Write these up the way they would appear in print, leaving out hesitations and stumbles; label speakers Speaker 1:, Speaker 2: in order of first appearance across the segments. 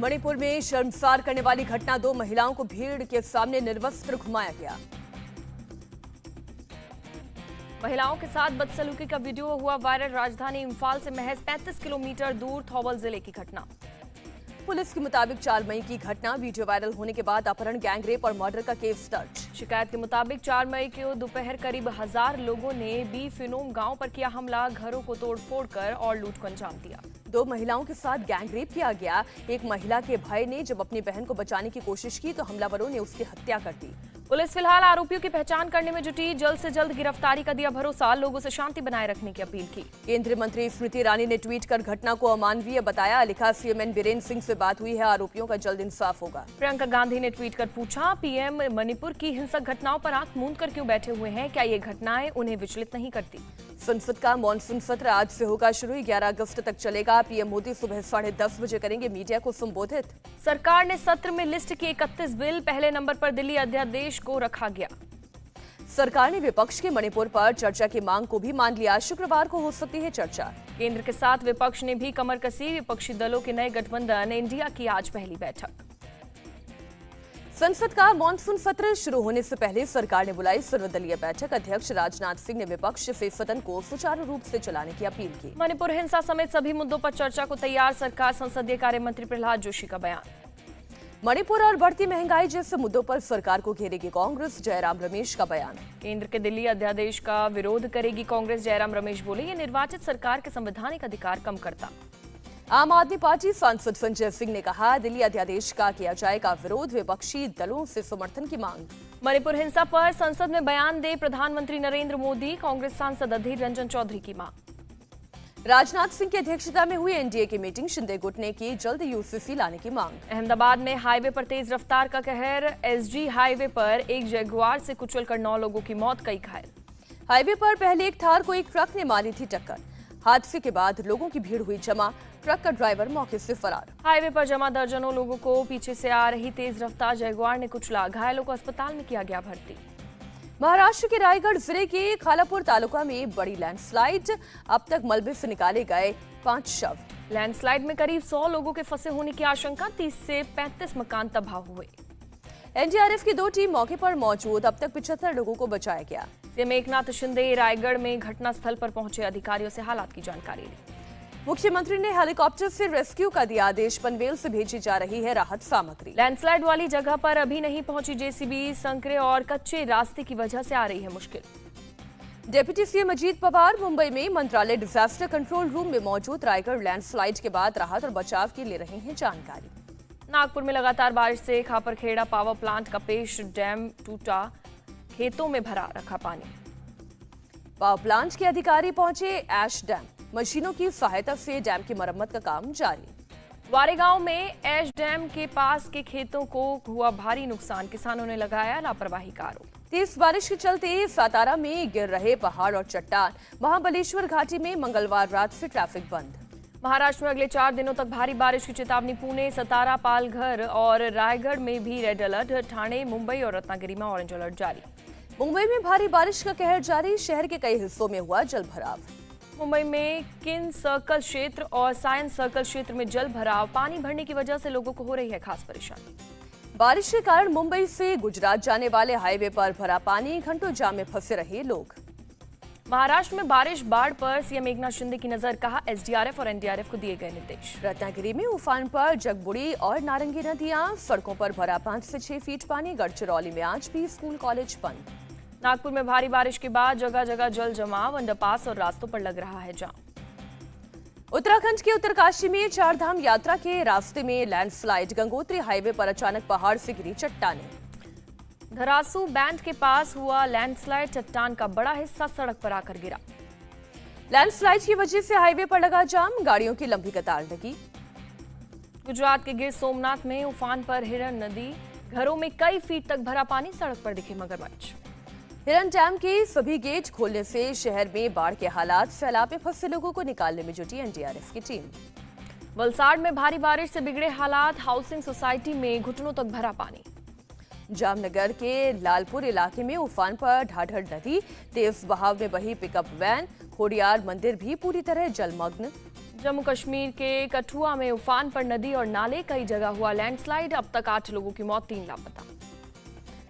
Speaker 1: मणिपुर में शर्मसार करने वाली घटना, 2 महिलाओं को भीड़ के सामने निर्वस्त्र घुमाया गया।
Speaker 2: महिलाओं के साथ बदसलूकी का वीडियो हुआ वायरल। राजधानी इंफाल से महज 35 किलोमीटर दूर थौबल जिले की घटना।
Speaker 1: पुलिस के मुताबिक 4 मई की घटना। वीडियो वायरल होने के बाद अपहरण, गैंगरेप और मर्डर का केस दर्ज।
Speaker 2: शिकायत के मुताबिक 4 मई को दोपहर करीब 1000 लोगों ने बी फिनोम गांव पर किया हमला, घरों को तोड़फोड़ कर और लूट को अंजाम दिया।
Speaker 1: 2 महिलाओं के साथ गैंगरेप किया गया। एक महिला के भाई ने जब अपनी बहन को बचाने की कोशिश की तो हमलावरों ने उसकी हत्या कर दी।
Speaker 2: पुलिस फिलहाल आरोपियों की पहचान करने में जुटी। जल्द से जल्द गिरफ्तारी का दिया भरोसा। लोगों से शांति बनाए रखने की अपील की।
Speaker 1: केंद्रीय मंत्री स्मृति ईरानी ने ट्वीट कर घटना को अमानवीय बताया। लिखा, सीएम बीरेन सिंह से बात हुई है, आरोपियों का जल्द इंसाफ होगा।
Speaker 2: प्रियंका गांधी ने ट्वीट कर पूछा, पीएम मणिपुर की हिंसक घटनाओं पर आंख मूंद कर क्यों बैठे हुए हैं? क्या ये घटनाएं उन्हें विचलित नहीं करती?
Speaker 1: संसद का मॉनसून सत्र आज से होगा शुरू। 11 अगस्त तक चलेगा। पीएम मोदी सुबह 10:30 बजे करेंगे मीडिया को संबोधित।
Speaker 2: सरकार ने सत्र में लिस्ट किए 31 बिल। पहले नंबर पर दिल्ली अध्यादेश को रखा गया।
Speaker 1: सरकार ने विपक्ष के मणिपुर पर चर्चा की मांग को भी मान लिया। शुक्रवार को हो सकती है चर्चा।
Speaker 2: केंद्र के साथ विपक्ष ने भी कमर कसी। विपक्षी दलों के नए गठबंधन इंडिया की आज पहली बैठक।
Speaker 1: संसद का मॉनसून सत्र शुरू होने से पहले सरकार ने बुलाई सर्वदलीय बैठक। अध्यक्ष राजनाथ सिंह ने विपक्ष से सदन को सुचारू रूप से चलाने की अपील की।
Speaker 2: मणिपुर हिंसा समेत सभी मुद्दों पर चर्चा को तैयार सरकार। संसदीय कार्य मंत्री प्रहलाद जोशी का बयान।
Speaker 1: मणिपुर और बढ़ती महंगाई जैसे मुद्दों पर सरकार को घेरेगी कांग्रेस। जयराम रमेश का बयान।
Speaker 2: केंद्र के दिल्ली अध्यादेश का विरोध करेगी कांग्रेस। जयराम रमेश बोले, ये निर्वाचित सरकार के संवैधानिक अधिकार कम करता।
Speaker 1: आम आदमी पार्टी सांसद संजय सिंह ने कहा, दिल्ली अध्यादेश का किया जाएगा विरोध। विपक्षी दलों से समर्थन की मांग।
Speaker 2: मणिपुर हिंसा पर संसद में बयान दे प्रधानमंत्री नरेंद्र मोदी। कांग्रेस सांसद अधीर रंजन चौधरी की मांग।
Speaker 1: राजनाथ सिंह की अध्यक्षता में हुई एनडीए की मीटिंग। शिंदे गुट ने की जल्द यूसीसी लाने की मांग।
Speaker 2: अहमदाबाद में हाईवे पर तेज रफ्तार का कहर। एसजी हाईवे पर एक जगुआर से कुचलकर 9 लोगों की मौत, कई घायल।
Speaker 1: हाईवे पर पहले एक थार को एक ट्रक ने मारी थी टक्कर। हादसे के बाद लोगों की भीड़ हुई जमा। ट्रक का ड्राइवर मौके से फरार।
Speaker 2: हाईवे पर जमा दर्जनों लोगों को पीछे से आ रही तेज रफ्तार जगुआर ने कुचला। घायलों को अस्पताल में किया गया भर्ती।
Speaker 1: महाराष्ट्र के रायगढ़ जिले के खालापुर तालुका में बड़ी लैंडस्लाइड। अब तक मलबे से निकाले गए 5 शव।
Speaker 2: लैंडस्लाइड में करीब 100 लोगों के फंसे होने की आशंका। 30 से 35 मकान तबाह हुए।
Speaker 1: एनडीआरएफ की 2 टीम मौके पर मौजूद। अब तक 75 लोगों को बचाया गया।
Speaker 2: सीएम एकनाथ शिंदे रायगढ़ में घटनास्थल पर पहुंचे। अधिकारियों से हालात की जानकारी ली।
Speaker 1: मुख्यमंत्री ने हेलीकॉप्टर से रेस्क्यू का दिया आदेश। पनवेल से भेजी जा रही है राहत सामग्री।
Speaker 2: लैंडस्लाइड वाली जगह पर अभी नहीं पहुंची जेसीबी। संकरे और कच्चे रास्ते की वजह से आ रही है मुश्किल।
Speaker 1: डिप्टी सीएम अजीत पवार मुंबई में मंत्रालय डिजास्टर कंट्रोल रूम में मौजूद। रायगढ़ लैंडस्लाइड के बाद राहत और बचाव की ले रहे हैं जानकारी।
Speaker 2: नागपुर में लगातार बारिश से खापरखेड़ा पावर प्लांट का पेश डैम टूटा। खेतों में भरा रखा पानी।
Speaker 1: पावर प्लांट के अधिकारी पहुंचे ऐश डैम। मशीनों की सहायता से डैम की मरम्मत का काम जारी।
Speaker 2: वारेगांव में ऐश डैम के पास के खेतों को हुआ भारी नुकसान। किसानों ने लगाया लापरवाही का आरोप।
Speaker 1: तेज बारिश के चलते सातारा में गिर रहे पहाड़ और चट्टान। महाबलेश्वर घाटी में मंगलवार रात से ट्रैफिक बंद।
Speaker 2: महाराष्ट्र में अगले 4 दिनों तक भारी बारिश की चेतावनी। पुणे, सतारा, पालघर और रायगढ़ में भी रेड अलर्ट। ठाणे, मुंबई और रत्नागिरी में ऑरेंज अलर्ट जारी।
Speaker 1: मुंबई में भारी बारिश का कहर जारी। शहर के कई हिस्सों में हुआ जल भराव।
Speaker 2: मुंबई में किन सर्कल क्षेत्र और साइंस सर्कल क्षेत्र में जल भराव। पानी भरने की वजह से लोगों को हो रही है खास परेशानी।
Speaker 1: बारिश के कारण मुंबई से गुजरात जाने वाले हाईवे पर भरा पानी। घंटों जाम में फंसे रहे लोग।
Speaker 2: महाराष्ट्र में बारिश, बाढ़ पर सीएम एकनाथ शिंदे की नजर। कहा, एसडीआरएफ और एनडीआरएफ को दिए गए निर्देश।
Speaker 1: रत्नागिरी में उफान पर जगबुड़ी और नारंगी नदियां। सड़कों पर भरा 5 से 6 फीट पानी। गढ़चिरौली में आज भी स्कूल कॉलेज बंद।
Speaker 2: नागपुर में भारी बारिश के बाद जगह जगह जल जमाव। अंडरपास और रास्तों पर लग रहा है जाम।
Speaker 1: उत्तराखंड के उत्तरकाशी में 4 धाम यात्रा के रास्ते में लैंडस्लाइड। गंगोत्री हाईवे पर अचानक पहाड़ से गिरी चट्टानें।
Speaker 2: धरासू बैंड के पास हुआ लैंडस्लाइड। चट्टान का बड़ा हिस्सा सड़क पर आकर गिरा।
Speaker 1: लैंडस्लाइड की वजह से हाईवे पर लगा जाम। गाड़ियों की लंबी कतार लगी।
Speaker 2: गुजरात के गिर सोमनाथ में उफान पर हिरन नदी। घरों में कई फीट तक भरा पानी। सड़क पर दिखे मगरमच्छ।
Speaker 1: हिरन डैम के सभी गेट खोलने से शहर में बाढ़ के हालात। सैलाब में फंसे लोगों को निकालने में जुटी एनडीआरएफ की टीम।
Speaker 2: वलसाड़ में भारी बारिश से बिगड़े हालात। हाउसिंग सोसाइटी में घुटनों तक भरा पानी।
Speaker 1: जामनगर के लालपुर इलाके में उफान पर ढाढर नदी। तेज बहाव में बही पिकअप वैन। खोडियार मंदिर भी पूरी तरह जलमग्न।
Speaker 2: जम्मू कश्मीर के कठुआ में उफान पर नदी और नाले, कई जगह हुआ लैंडस्लाइड। अब तक 8 लोगों की मौत, 3 लापता।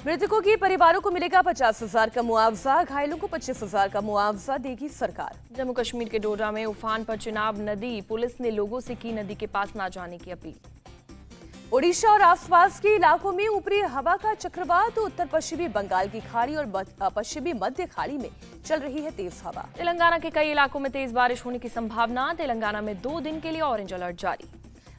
Speaker 1: मृतकों के परिवारों को मिलेगा 50,000 का मुआवजा, घायलों को 25,000 का मुआवजा देगी सरकार।
Speaker 2: जम्मू कश्मीर के डोडा में उफान पर चिनाब नदी, पुलिस ने लोगों से की नदी के पास न जाने की अपील।
Speaker 1: ओडिशा और आसपास के इलाकों में ऊपरी हवा का चक्रवात, उत्तर पश्चिमी बंगाल की खाड़ी और पश्चिमी मध्य खाड़ी में चल रही है तेज हवा।
Speaker 2: तेलंगाना के कई इलाकों में तेज बारिश होने की संभावना, तेलंगाना में 2 दिन के लिए ऑरेंज अलर्ट जारी।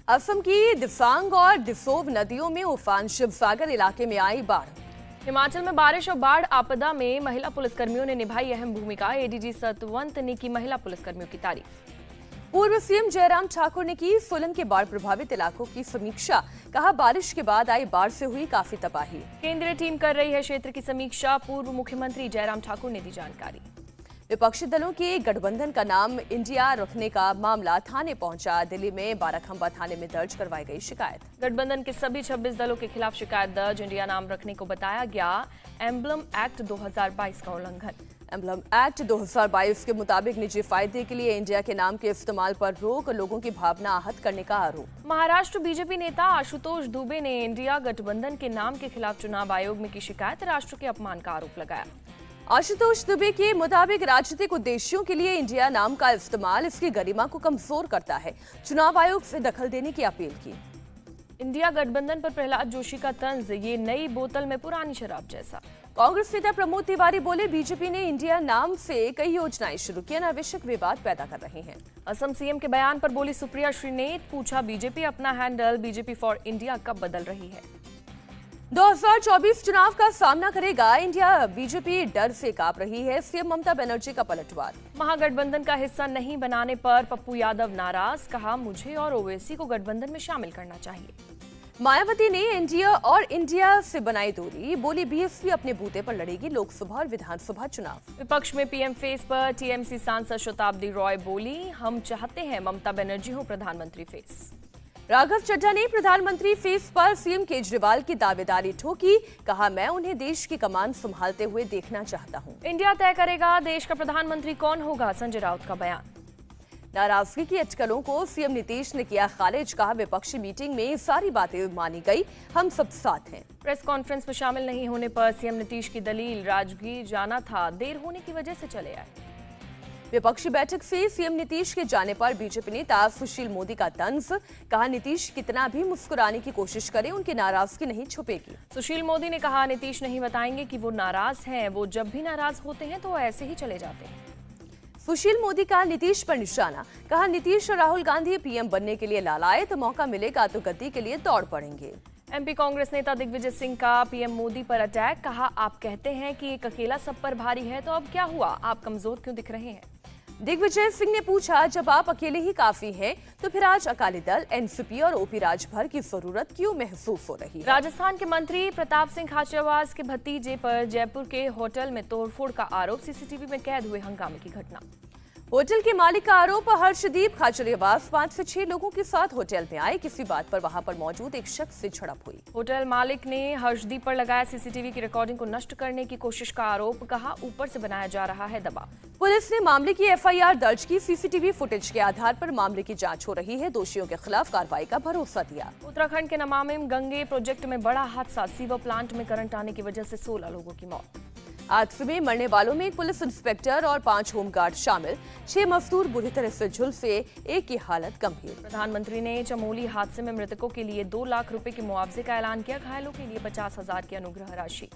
Speaker 1: असम की दिसांग और दिसोव नदियों में उफान, शिवसागर इलाके में आई बाढ़।
Speaker 2: हिमाचल में बारिश और बाढ़ आपदा में महिला पुलिसकर्मियों ने निभाई अहम भूमिका, एडीजी सतवंत ने की महिला पुलिसकर्मियों की तारीफ।
Speaker 1: पूर्व सीएम जयराम ठाकुर ने की सोलन के बाढ़ प्रभावित इलाकों की समीक्षा, कहा बारिश के बाद आई बाढ़ से हुई काफी तबाही।
Speaker 2: केंद्रीय टीम कर रही है क्षेत्र की समीक्षा, पूर्व मुख्यमंत्री जयराम ठाकुर ने दी जानकारी।
Speaker 1: विपक्षी दलों के गठबंधन का नाम इंडिया रखने का मामला थाने पहुंचा, दिल्ली में बाराखंबा थाने में दर्ज करवाई गई शिकायत।
Speaker 2: गठबंधन के सभी 26 दलों के खिलाफ शिकायत दर्ज, इंडिया नाम रखने को बताया गया एम्बलम एक्ट 2022 का उल्लंघन।
Speaker 1: एम्बलम एक्ट 2022 के मुताबिक निजी फायदे के लिए इंडिया के नाम के इस्तेमाल पर रोक, लोगों की भावना आहत करने का आरोप।
Speaker 2: महाराष्ट्र बीजेपी नेता आशुतोष दुबे ने इंडिया गठबंधन के नाम के खिलाफ चुनाव आयोग में की शिकायत, राष्ट्र के अपमान का आरोप लगाया।
Speaker 1: आशुतोष दुबे के मुताबिक राजनीतिक उद्देश्यों के लिए इंडिया नाम का इस्तेमाल इसकी गरिमा को कमजोर करता है, चुनाव आयोग से दखल देने की अपील की।
Speaker 2: इंडिया गठबंधन पर प्रहलाद जोशी का तंज, ये नई बोतल में पुरानी शराब जैसा।
Speaker 1: कांग्रेस नेता प्रमोद तिवारी बोले बीजेपी ने इंडिया नाम से कई योजनाएं शुरू की, अनावश्यक विवाद पैदा कर रहे हैं।
Speaker 2: असम सीएम के बयान पर बोली सुप्रिया श्रीनेत, पूछा बीजेपी अपना हैंडल बीजेपी फॉर इंडिया कब बदल रही है।
Speaker 1: 2024 चुनाव का सामना करेगा इंडिया, बीजेपी डर से कांप रही है, सीएम ममता बनर्जी का पलटवार।
Speaker 2: महागठबंधन का हिस्सा नहीं बनाने पर पप्पू यादव नाराज, कहा मुझे और ओवैसी को गठबंधन में शामिल करना चाहिए।
Speaker 1: मायावती ने एनडीए और इंडिया से बनाई दूरी, बोली बीएसपी अपने बूते पर लड़ेगी लोकसभा और विधानसभा चुनाव।
Speaker 2: विपक्ष में पीएम फेस पर टीएमसी सांसद शताब्दी रॉय बोली, हम चाहते हैं ममता बनर्जी हो प्रधानमंत्री फेस।
Speaker 1: राघव चड्ढा ने प्रधानमंत्री फेस पर सीएम केजरीवाल की दावेदारी ठोकी, कहा मैं उन्हें देश की कमान संभालते हुए देखना चाहता हूं।
Speaker 2: इंडिया तय करेगा देश का प्रधानमंत्री कौन होगा, संजय राउत का बयान।
Speaker 1: नाराजगी की अटकलों को सीएम नीतीश ने किया खारिज, कहा विपक्षी मीटिंग में सारी बातें मानी गई, हम सब साथ हैं।
Speaker 2: प्रेस कॉन्फ्रेंस में शामिल नहीं होने पर सीएम नीतीश की दलील, राजगीर जाना था, देर होने की वजह से चले आए।
Speaker 1: विपक्षी बैठक से सीएम नीतीश के जाने पर बीजेपी नेता सुशील मोदी का तंज, कहा नीतीश कितना भी मुस्कुराने की कोशिश करें उनकी नाराजगी नहीं छुपेगी।
Speaker 2: सुशील मोदी ने कहा नीतीश नहीं बताएंगे कि वो नाराज हैं, वो जब भी नाराज होते हैं तो ऐसे ही चले जाते हैं।
Speaker 1: सुशील मोदी का नीतीश पर निशाना, कहा नीतीश और राहुल गांधी पीएम बनने के लिए लालायत, मौका मिलेगा तो गद्दी के लिए दौड़ पड़ेंगे।
Speaker 2: एमपी कांग्रेस नेता दिग्विजय सिंह का पीएम मोदी पर अटैक, कहा आप कहते हैं कि एक अकेला सब पर भारी है, तो अब क्या हुआ, आप कमजोर क्यों दिख रहे हैं।
Speaker 1: दिग्विजय सिंह ने पूछा जब आप अकेले ही काफी हैं, तो फिर आज अकाली दल, एनसीपी और ओपी राजभर की जरूरत क्यों महसूस हो रही है।
Speaker 2: राजस्थान के मंत्री प्रताप सिंह खाचरियावास के भतीजे पर जयपुर के होटल में तोड़फोड़ का आरोप, सीसीटीवी में कैद हुए हंगामे की घटना।
Speaker 1: होटल के मालिक का आरोप, हर्षदीप खाचरियावास 5 से 6 लोगों के साथ होटल में आए, किसी बात पर वहां पर मौजूद एक शख्स से झड़प हुई।
Speaker 2: होटल मालिक ने हर्षदीप पर लगाया सीसीटीवी की रिकॉर्डिंग को नष्ट करने की कोशिश का आरोप, कहा ऊपर से बनाया जा रहा है दबाव।
Speaker 1: पुलिस ने मामले की एफआईआर दर्ज की, सीसीटीवी फुटेज के आधार पर मामले की जांच हो रही है, दोषियों के खिलाफ कार्रवाई का भरोसा दिया।
Speaker 2: उत्तराखंड के नमामि गंगे प्रोजेक्ट में बड़ा हादसा, सीवर प्लांट में करंट आने की वजह से 16 लोगों की मौत।
Speaker 1: हादसे में मरने वालों में एक पुलिस इंस्पेक्टर और 5 होमगार्ड शामिल, 6 मजदूर बुरी तरह से झुलसे, एक की हालत गंभीर।
Speaker 2: प्रधानमंत्री ने चमोली हादसे में मृतकों के लिए 2 लाख रुपए के मुआवजे का ऐलान किया, घायलों के लिए 50,000 की अनुग्रह राशि।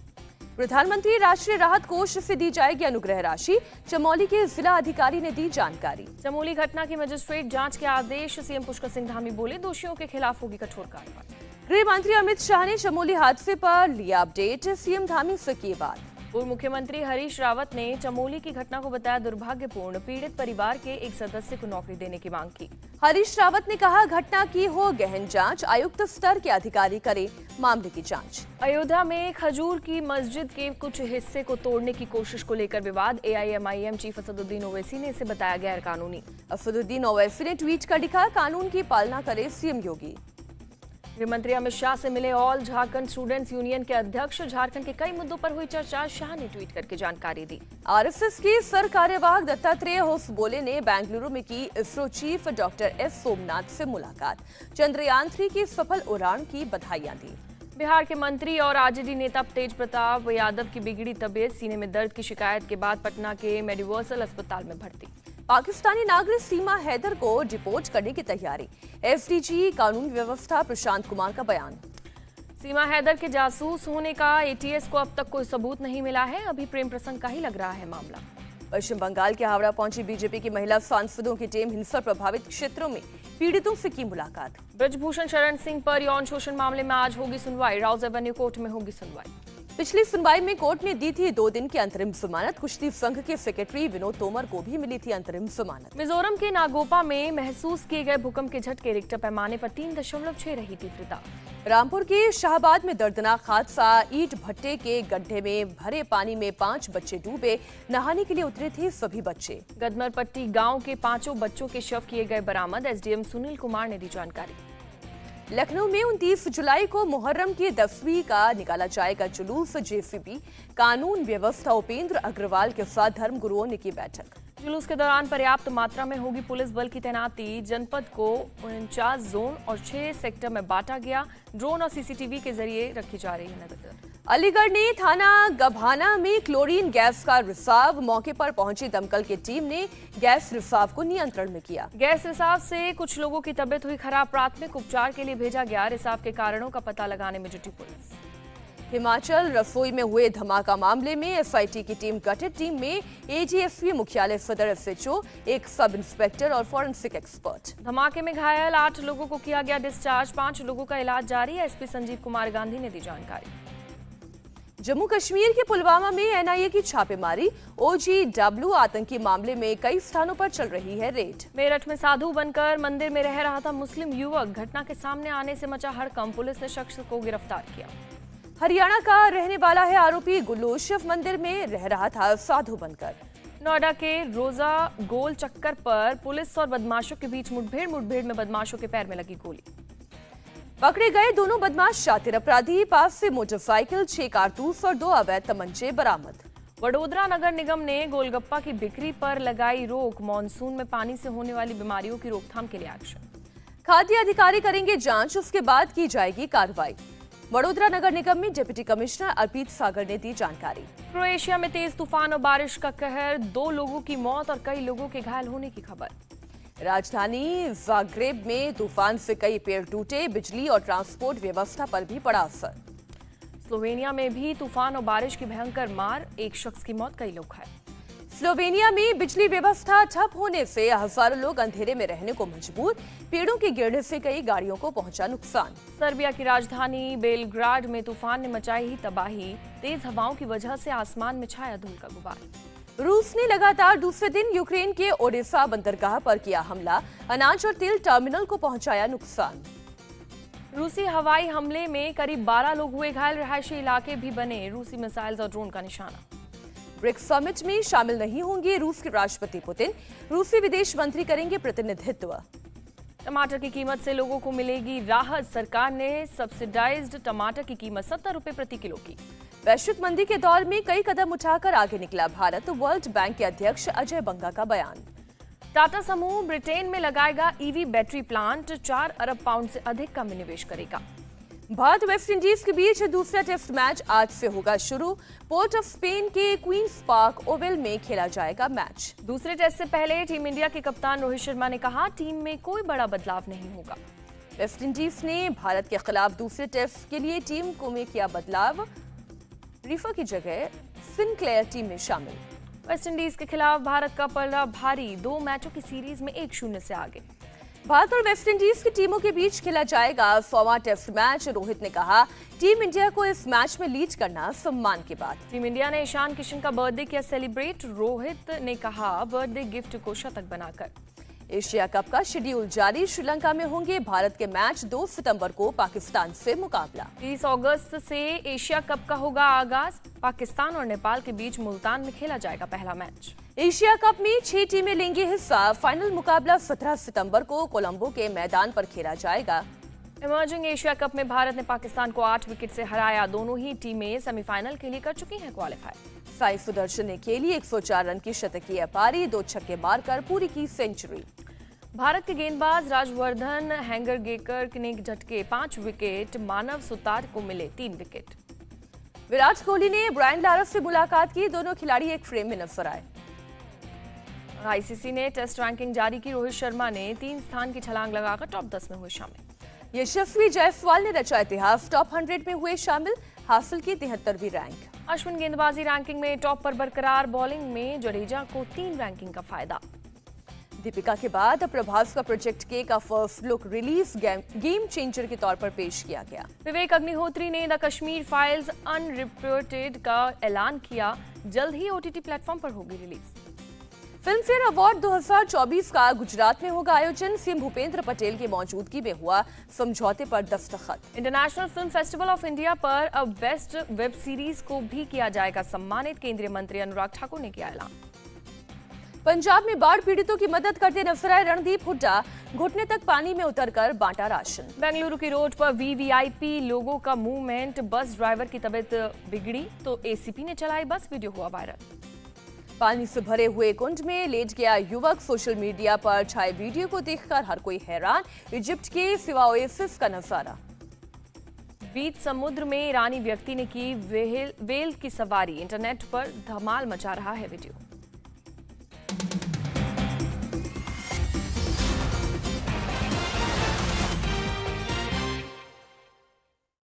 Speaker 1: प्रधानमंत्री राष्ट्रीय राहत कोष से दी जाएगी अनुग्रह राशि, चमोली के जिला अधिकारी ने दी जानकारी।
Speaker 2: चमोली घटना की मजिस्ट्रेट जांच के आदेश, सीएम पुष्कर सिंह धामी बोले दोषियों के खिलाफ होगी कठोर कार्रवाई।
Speaker 1: गृह मंत्री अमित शाह ने चमोली हादसे पर लिया अपडेट, सीएम धामी से की बात।
Speaker 2: पूर्व मुख्यमंत्री हरीश रावत ने चमोली की घटना को बताया दुर्भाग्यपूर्ण, पीड़ित परिवार के एक सदस्य को नौकरी देने की मांग की।
Speaker 1: हरीश रावत ने कहा घटना की हो गहन जांच, आयुक्त स्तर के अधिकारी करें मामले की जांच।
Speaker 2: अयोध्या में खजूर की मस्जिद के कुछ हिस्से को तोड़ने की कोशिश को लेकर विवाद, एआईएमआईएम चीफ असदुद्दीन ओवैसी ने इसे बताया गैर कानूनी।
Speaker 1: असदुद्दीन ओवैसी ने ट्वीट कर लिखा कानून की पालना करे सीएम योगी।
Speaker 2: गृह मंत्री अमित शाह से मिले ऑल झारखंड स्टूडेंट्स यूनियन के अध्यक्ष। झारखंड के कई मुद्दों पर हुई चर्चा, शाह ने ट्वीट करके जानकारी दी।
Speaker 1: आरएसएस के सर कार्यवाहक दत्तात्रेय होसबोले ने बेंगलुरु में की ISRO chief doctor S Somnath से मुलाकात। चंद्रयान 3 की सफल उड़ान की बधाइयां दी।
Speaker 2: बिहार के मंत्री और आरजेडी नेता तेज प्रताप यादव की बिगड़ी तबीयत, सीने में दर्द की शिकायत के बाद पटना के मेडिवर्सल अस्पताल में भर्ती।
Speaker 1: पाकिस्तानी नागरिक सीमा हैदर को डिपोर्ट करने की तैयारी। एसडीजी कानून व्यवस्था प्रशांत कुमार का बयान।
Speaker 2: सीमा हैदर के जासूस होने का एटीएस को अब तक कोई सबूत नहीं मिला है, अभी प्रेम प्रसंग का ही लग रहा है मामला।
Speaker 1: पश्चिम बंगाल के हावड़ा पहुंची बीजेपी की महिला सांसदों की टीम, हिंसा प्रभावित क्षेत्रों में पीड़ितों से की मुलाकात।
Speaker 2: ब्रजभूषण शरण सिंह पर यौन शोषण मामले में आज होगी सुनवाई, राउज एवेन्यू कोर्ट में होगी सुनवाई।
Speaker 1: पिछली सुनवाई में कोर्ट ने दी थी 2 दिन की अंतरिम जमानत। कुश्ती संघ के सेक्रेटरी विनोद तोमर को भी मिली थी अंतरिम जमानत।
Speaker 2: मिजोरम के नागोपा में महसूस किए गए भूकंप के झटके रिक्टर पैमाने पर 3.6 रही तीव्रता।
Speaker 1: रामपुर के शाहबाद में दर्दनाक हादसा, ईंट भट्टे के गड्ढे में भरे पानी में 5 बच्चे डूबे, नहाने के लिए उतरे थे सभी बच्चे।
Speaker 2: गदमरपट्टी गांव के 5 बच्चों के शव किए गए बरामद, एसडीएम सुनील कुमार ने दी जानकारी।
Speaker 1: लखनऊ में 29 जुलाई को मुहर्रम की 10वीं का निकाला जाएगा जुलूस। जेसीबी कानून व्यवस्था उपेंद्र अग्रवाल के साथ धर्म गुरुओं ने की बैठक।
Speaker 2: जुलूस के दौरान पर्याप्त मात्रा में होगी पुलिस बल की तैनाती। जनपद को 49 जोन और 6 सेक्टर में बांटा गया। ड्रोन और सीसीटीवी के जरिए रखी जा रही है नजर।
Speaker 1: अलीगढ़ ने थाना गभाना में क्लोरीन गैस का रिसाव। मौके पर पहुंची दमकल की टीम ने गैस रिसाव को नियंत्रण में किया।
Speaker 2: गैस रिसाव से कुछ लोगों की तबीयत हुई खराब, प्राथमिक उपचार के लिए भेजा गया। रिसाव के कारणों का पता लगाने में जुटी पुलिस।
Speaker 1: हिमाचल रसोई में हुए धमाका मामले में एसआईटी की टीम गठित। टीम में एजीएसपी मुख्यालय सदर, एसएचओ, एक सब इंस्पेक्टर और फॉरेंसिक एक्सपर्ट।
Speaker 2: धमाके में घायल 8 लोगों को किया गया डिस्चार्ज, 5 लोगों का इलाज जारी है। एसपी संजीव कुमार गांधी ने दी जानकारी।
Speaker 1: जम्मू कश्मीर के पुलवामा में एनआईए की छापेमारी। ओजीडब्ल्यू आतंकी मामले में कई स्थानों पर चल रही है रेड।
Speaker 2: मेरठ में साधु बनकर मंदिर में रह रहा था मुस्लिम युवक, घटना के सामने आने से मचा हड़कंप, पुलिस ने शख्स को गिरफ्तार किया।
Speaker 1: हरियाणा का रहने वाला है आरोपी गुल्लू, शिव मंदिर में रह रहा था साधु बनकर।
Speaker 2: नोएडा के रोजा गोल चक्कर पर पुलिस और बदमाशों के बीच मुठभेड़ में बदमाशों के पैर में लगी गोली।
Speaker 1: पकड़े गए दोनों बदमाश शातिर अपराधी। पास से मोटरसाइकिल, 6 कारतूस और 2 अवैध तमंचे बरामद।
Speaker 2: वडोदरा नगर निगम ने गोलगप्पा की बिक्री पर लगाई रोक। मानसून में पानी से होने वाली बीमारियों की रोकथाम के लिए एक्शन।
Speaker 1: खाद्य अधिकारी करेंगे जांच, उसके बाद की जाएगी कार्रवाई। वडोदरा नगर निगम में डिप्टी कमिश्नर अर्पित सागर ने दी जानकारी।
Speaker 2: क्रोएशिया में तेज तूफान और बारिश का कहर, 2 लोगों की मौत और कई लोगों के घायल होने की खबर।
Speaker 1: राजधानी जाग्रेब में तूफान से कई पेड़ टूटे, बिजली और ट्रांसपोर्ट व्यवस्था पर भी पड़ा असर।
Speaker 2: स्लोवेनिया में भी तूफान और बारिश की भयंकर मार, 1 शख्स की मौत, कई लोग घायल।
Speaker 1: स्लोवेनिया में बिजली व्यवस्था ठप होने से हजारों लोग अंधेरे में रहने को मजबूर। पेड़ों के गिरने से कई गाड़ियों को पहुंचा नुकसान।
Speaker 2: सर्बिया की राजधानी बेलग्राड में तूफान ने मचाई ही तबाही, तेज हवाओं की वजह से आसमान में छाया धूल का गुबार।
Speaker 1: रूस ने लगातार दूसरे दिन यूक्रेन के ओडेसा बंदरगाह पर किया हमला, अनाज और तेल टर्मिनल को पहुंचाया नुकसान।
Speaker 2: रूसी हवाई हमले में करीब 12 लोग हुए घायल, रिहायशी इलाके भी बने रूसी मिसाइल्स और ड्रोन का निशाना।
Speaker 1: ब्रिक्स समिट में शामिल नहीं होंगे रूस के राष्ट्रपति पुतिन, रूसी विदेश मंत्री करेंगे प्रतिनिधित्व।
Speaker 2: टमाटर की कीमत से लोगों को मिलेगी राहत, सरकार ने सब्सिडाइज्ड टमाटर की कीमत 70 रुपए प्रति किलो की।
Speaker 1: वैश्विक मंदी के दौर में कई कदम उठाकर आगे निकला भारत, वर्ल्ड बैंक के अध्यक्ष अजय बंगा का बयान।
Speaker 2: टाटा समूह ब्रिटेन में लगाएगा ईवी बैटरी प्लांट, 4 अरब पाउंड से अधिक का में निवेश करेगा। भारत वेस्ट इंडीज के बीच दूसरा टेस्ट मैच आज से होगा शुरू। पोर्ट ऑफ स्पेन के क्वींस पार्क ओवल में खेला जाएगा मैच। दूसरे टेस्ट से पहले टीम इंडिया के कप्तान रोहित शर्मा ने कहा, टीम में कोई बड़ा बदलाव नहीं होगा। वेस्ट इंडीज ने भारत के खिलाफ दूसरे टेस्ट के लिए टीम को में किया बदलाव, रिफा की जगह सिनक्लेयर टीम में शामिल। वेस्ट इंडीज के खिलाफ भारत का पलड़ा भारी, 2 मैचों की सीरीज में 1-0 से आगे। भारत और वेस्ट इंडीज की टीमों के बीच खेला जाएगा 100वां टेस्ट मैच। रोहित ने कहा, टीम इंडिया को इस मैच में लीड करना सम्मान की बात। टीम इंडिया ने ईशान किशन का बर्थडे किया सेलिब्रेट, रोहित ने कहा बर्थडे गिफ्ट को शतक बनाकर। एशिया कप का शेड्यूल जारी, श्रीलंका में होंगे भारत के मैच, 2 सितंबर को पाकिस्तान से मुकाबला। 30 अगस्त से एशिया कप का होगा आगाज, पाकिस्तान और नेपाल के बीच मुल्तान में खेला जाएगा पहला मैच। एशिया कप में 6 टीमें लेंगी हिस्सा, फाइनल मुकाबला 17 सितंबर को कोलंबो के मैदान पर खेला जाएगा। इमर्जिंग एशिया कप में भारत ने पाकिस्तान को 8 विकेट से हराया। दोनों ही टीमें सेमीफाइनल के लिए कर चुकी हैं क्वालिफाई।
Speaker 1: साई सुदर्शन ने खेली 104 रन की शतकीय पारी, 2 छक्के मारकर पूरी की सेंचुरी।
Speaker 2: भारत के गेंदबाज राजवर्धन हैंगरगेकर ने झटके 5 विकेट, मानव सुतार को मिले 3 विकेट।
Speaker 1: विराट कोहली ने ब्रायन लारा से मुलाकात की, दोनों खिलाड़ी एक फ्रेम में नजर आए।
Speaker 2: आईसीसी ने टेस्ट रैंकिंग जारी की। रोहित शर्मा ने 3 स्थान की छलांग लगाकर टॉप 10 में हुए शामिल।
Speaker 1: यशस्वी जायसवाल ने रचा इतिहास, टॉप 100 में हुए शामिल, हासिल की 73वीं रैंक।
Speaker 2: अश्विन गेंदबाजी रैंकिंग में टॉप पर बरकरार। बॉलिंग में जडेजा को 3 रैंकिंग का फायदा।
Speaker 1: दीपिका के बाद प्रभास का प्रोजेक्ट के का first look release game changer के तौर पर पेश किया गया।
Speaker 2: विवेक अग्निहोत्री ने द कश्मीर फाइल्स अनरिपोर्टेड का ऐलान किया। जल्द ही ओटीटी प्लेटफॉर्म पर होगी रिलीज।
Speaker 1: फिल्म फेयर अवार्ड 2024 का गुजरात में होगा आयोजन। सीएम भूपेंद्र पटेल की मौजूदगी में हुआ समझौते पर दस्तखत।
Speaker 2: International film festival of India पर अब बेस्ट वेब सीरीज को भी किया जाएगा सम्मानित। केंद्रीय मंत्री अनुराग ठाकुर ने किया ऐलान।
Speaker 1: पंजाब में बाढ़ पीड़ितों की मदद करते नजर आए रणदीप हुड्डा, घुटने तक पानी में उतरकर बांटा राशन।
Speaker 2: बेंगलुरु की रोड पर वीवीआईपी लोगों का मूवमेंट। बस ड्राइवर की तबीयत बिगड़ी तो एसीपी ने चलाई बस, वीडियो हुआ वायरल।
Speaker 1: पानी से भरे हुए कुंड में लेट गया युवक, सोशल मीडिया पर छाए वीडियो को देखकर हर कोई हैरान। इजिप्ट के सिवा ओएसिस का नजारा।
Speaker 2: बीच समुद्र में ईरानी व्यक्ति ने की वेल की सवारी। इंटरनेट पर धमाल मचा रहा है वीडियो।